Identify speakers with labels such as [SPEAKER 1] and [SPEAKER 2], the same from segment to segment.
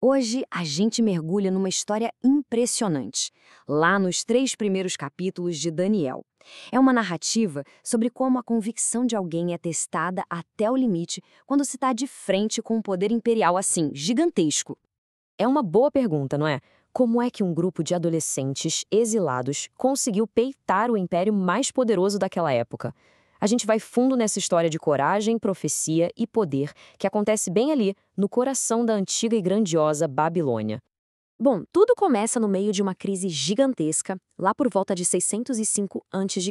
[SPEAKER 1] Hoje a gente mergulha numa história impressionante, lá nos 3 primeiros capítulos de Daniel. É uma narrativa sobre como a convicção de alguém é testada até o limite quando se está de frente com um poder imperial assim, gigantesco.
[SPEAKER 2] É uma boa pergunta, não é? Como é que um grupo de adolescentes exilados conseguiu peitar o império mais poderoso daquela época? A gente vai fundo nessa história de coragem, profecia e poder que acontece bem ali, no coração da antiga e grandiosa Babilônia. Bom, tudo começa no meio de uma crise gigantesca, lá por volta de 605 a.C.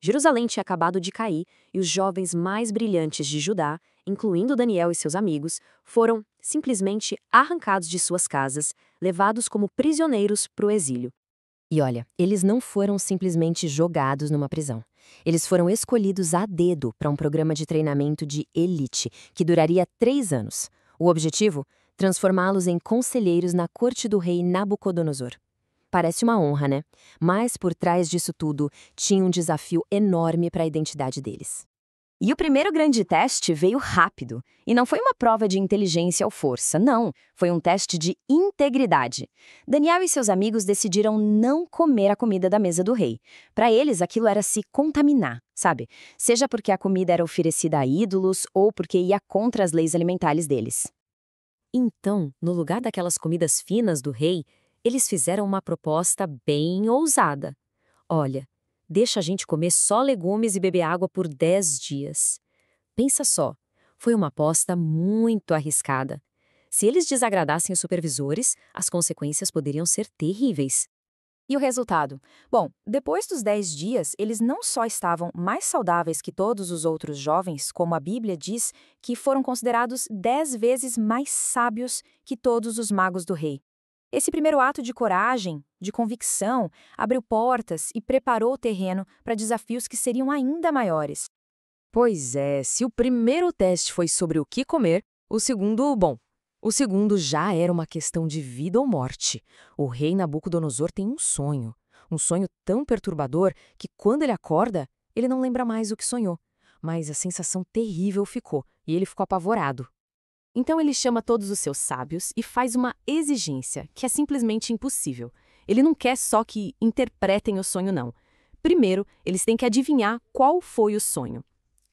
[SPEAKER 2] Jerusalém tinha acabado de cair e os jovens mais brilhantes de Judá, incluindo Daniel e seus amigos, foram simplesmente arrancados de suas casas, levados como prisioneiros para o exílio. E olha, eles não foram simplesmente jogados numa prisão. Eles foram escolhidos a dedo para um programa de treinamento de elite que duraria 3 anos. O objetivo? Transformá-los em conselheiros na corte do rei Nabucodonosor. Parece uma honra, né? Mas por trás disso tudo tinha um desafio enorme para a identidade deles. E o primeiro grande teste veio rápido. E não foi uma prova de inteligência ou força, não. Foi um teste de integridade. Daniel e seus amigos decidiram não comer a comida da mesa do rei. Para eles, aquilo era se contaminar, sabe? Seja porque a comida era oferecida a ídolos ou porque ia contra as leis alimentares deles. Então, no lugar daquelas comidas finas do rei, eles fizeram uma proposta bem ousada. Olha, deixa a gente comer só legumes e beber água por 10 dias. Pensa só, foi uma aposta muito arriscada. Se eles desagradassem os supervisores, as consequências poderiam ser terríveis.
[SPEAKER 3] E o resultado? Bom, depois dos 10 dias, eles não só estavam mais saudáveis que todos os outros jovens, como a Bíblia diz, que foram considerados 10 vezes mais sábios que todos os magos do rei. Esse primeiro ato de coragem, de convicção, abriu portas e preparou o terreno para desafios que seriam ainda maiores.
[SPEAKER 2] Pois é, se o primeiro teste foi sobre o que comer, o segundo já era uma questão de vida ou morte. O rei Nabucodonosor tem um sonho tão perturbador que quando ele acorda, ele não lembra mais o que sonhou. Mas a sensação terrível ficou e ele ficou apavorado. Então ele chama todos os seus sábios e faz uma exigência que é simplesmente impossível. Ele não quer só que interpretem o sonho, não. Primeiro, eles têm que adivinhar qual foi o sonho.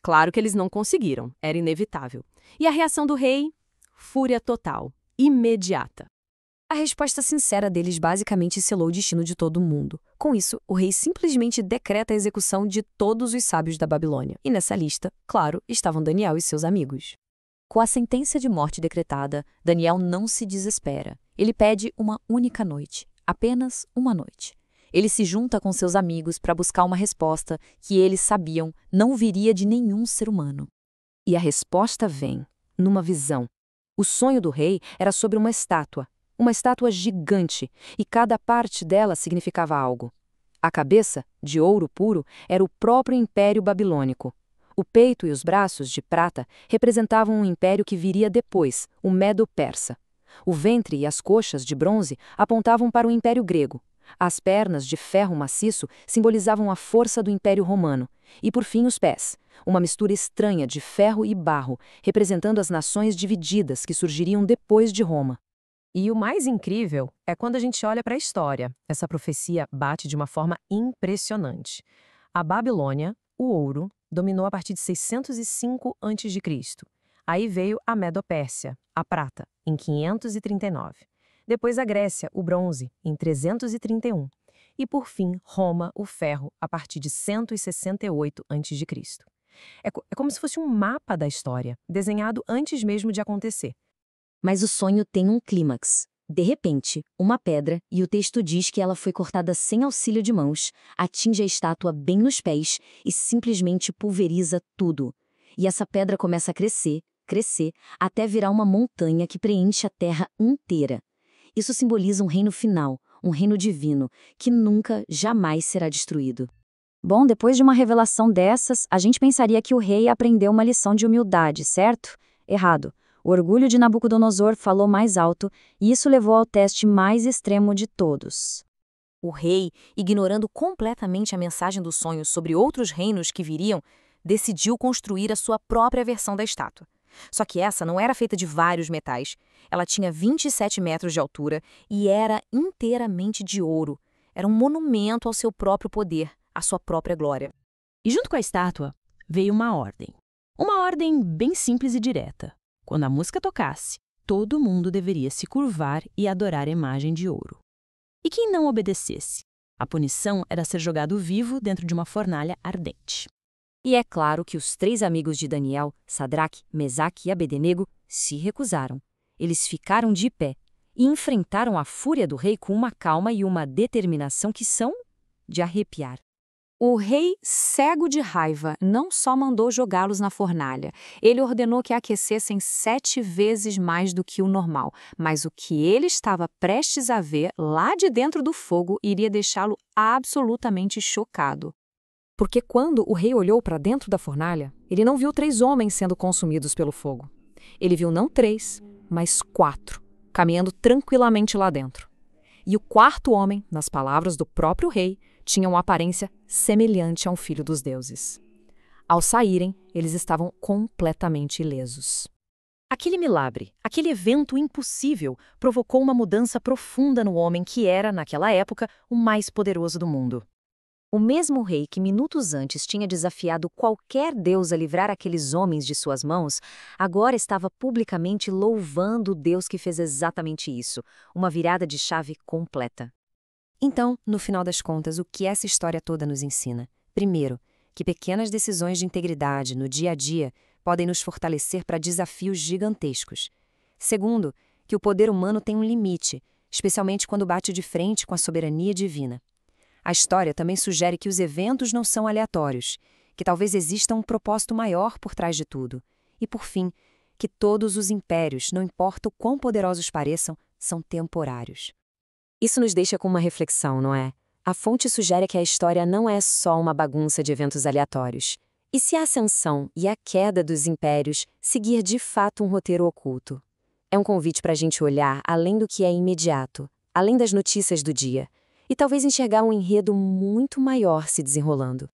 [SPEAKER 2] Claro que eles não conseguiram, era inevitável. E a reação do rei? Fúria total, imediata. A resposta sincera deles basicamente selou o destino de todo mundo. Com isso, o rei simplesmente decreta a execução de todos os sábios da Babilônia. E nessa lista, claro, estavam Daniel e seus amigos. Com a sentença de morte decretada, Daniel não se desespera. Ele pede uma única noite, apenas uma noite. Ele se junta com seus amigos para buscar uma resposta que eles sabiam não viria de nenhum ser humano. E a resposta vem, numa visão. O sonho do rei era sobre uma estátua gigante, e cada parte dela significava algo. A cabeça, de ouro puro, era o próprio Império Babilônico. O peito e os braços, de prata, representavam um império que viria depois, o Medo-Persa. O ventre e as coxas, de bronze, apontavam para o Império Grego. As pernas, de ferro maciço, simbolizavam a força do Império Romano. E, por fim, os pés, uma mistura estranha de ferro e barro, representando as nações divididas que surgiriam depois de Roma. E o mais incrível é quando a gente olha para a história. Essa profecia bate de uma forma impressionante. A Babilônia, o ouro, dominou a partir de 605 a.C. Aí veio a Medo-Pérsia, a prata, em 539. Depois a Grécia, o bronze, em 331. E por fim, Roma, o ferro, a partir de 168 a.C. É como se fosse um mapa da história, desenhado antes mesmo de acontecer.
[SPEAKER 1] Mas o sonho tem um clímax. De repente, uma pedra, e o texto diz que ela foi cortada sem auxílio de mãos, atinge a estátua bem nos pés e simplesmente pulveriza tudo. E essa pedra começa a crescer, até virar uma montanha que preenche a terra inteira. Isso simboliza um reino final, um reino divino, que nunca, jamais será destruído. Bom, depois de uma revelação dessas, a gente pensaria que o rei aprendeu uma lição de humildade, certo? Errado. O orgulho de Nabucodonosor falou mais alto, e isso levou ao teste mais extremo de todos.
[SPEAKER 3] O rei, ignorando completamente a mensagem do sonho sobre outros reinos que viriam, decidiu construir a sua própria versão da estátua. Só que essa não era feita de vários metais. Ela tinha 27 metros de altura e era inteiramente de ouro. Era um monumento ao seu próprio poder, à sua própria glória.
[SPEAKER 4] E junto com a estátua veio uma ordem. Uma ordem bem simples e direta. Quando a música tocasse, todo mundo deveria se curvar e adorar a imagem de ouro. E quem não obedecesse? A punição era ser jogado vivo dentro de uma fornalha ardente.
[SPEAKER 1] E é claro que os 3 amigos de Daniel, Sadraque, Mesaque e Abednego, se recusaram. Eles ficaram de pé e enfrentaram a fúria do rei com uma calma e uma determinação que são de arrepiar.
[SPEAKER 5] O rei, cego de raiva, não só mandou jogá-los na fornalha, ele ordenou que aquecessem 7 vezes mais do que o normal, mas o que ele estava prestes a ver lá de dentro do fogo iria deixá-lo absolutamente chocado.
[SPEAKER 2] Porque quando o rei olhou para dentro da fornalha, ele não viu 3 homens sendo consumidos pelo fogo. Ele viu não 3, mas 4, caminhando tranquilamente lá dentro. E o 4º homem, nas palavras do próprio rei, tinha uma aparência semelhante a um filho dos deuses. Ao saírem, eles estavam completamente ilesos.
[SPEAKER 1] Aquele milagre, aquele evento impossível, provocou uma mudança profunda no homem que era, naquela época, o mais poderoso do mundo. O mesmo rei que minutos antes tinha desafiado qualquer deus a livrar aqueles homens de suas mãos, agora estava publicamente louvando o Deus que fez exatamente isso, uma virada de chave completa.
[SPEAKER 3] Então, no final das contas, o que essa história toda nos ensina? Primeiro, que pequenas decisões de integridade no dia a dia podem nos fortalecer para desafios gigantescos. Segundo, que o poder humano tem um limite, especialmente quando bate de frente com a soberania divina. A história também sugere que os eventos não são aleatórios, que talvez exista um propósito maior por trás de tudo. E, por fim, que todos os impérios, não importa o quão poderosos pareçam, são temporários. Isso nos deixa com uma reflexão, não é? A fonte sugere que a história não é só uma bagunça de eventos aleatórios. E se a ascensão e a queda dos impérios seguir de fato um roteiro oculto? É um convite para a gente olhar além do que é imediato, além das notícias do dia, e talvez enxergar um enredo muito maior se desenrolando.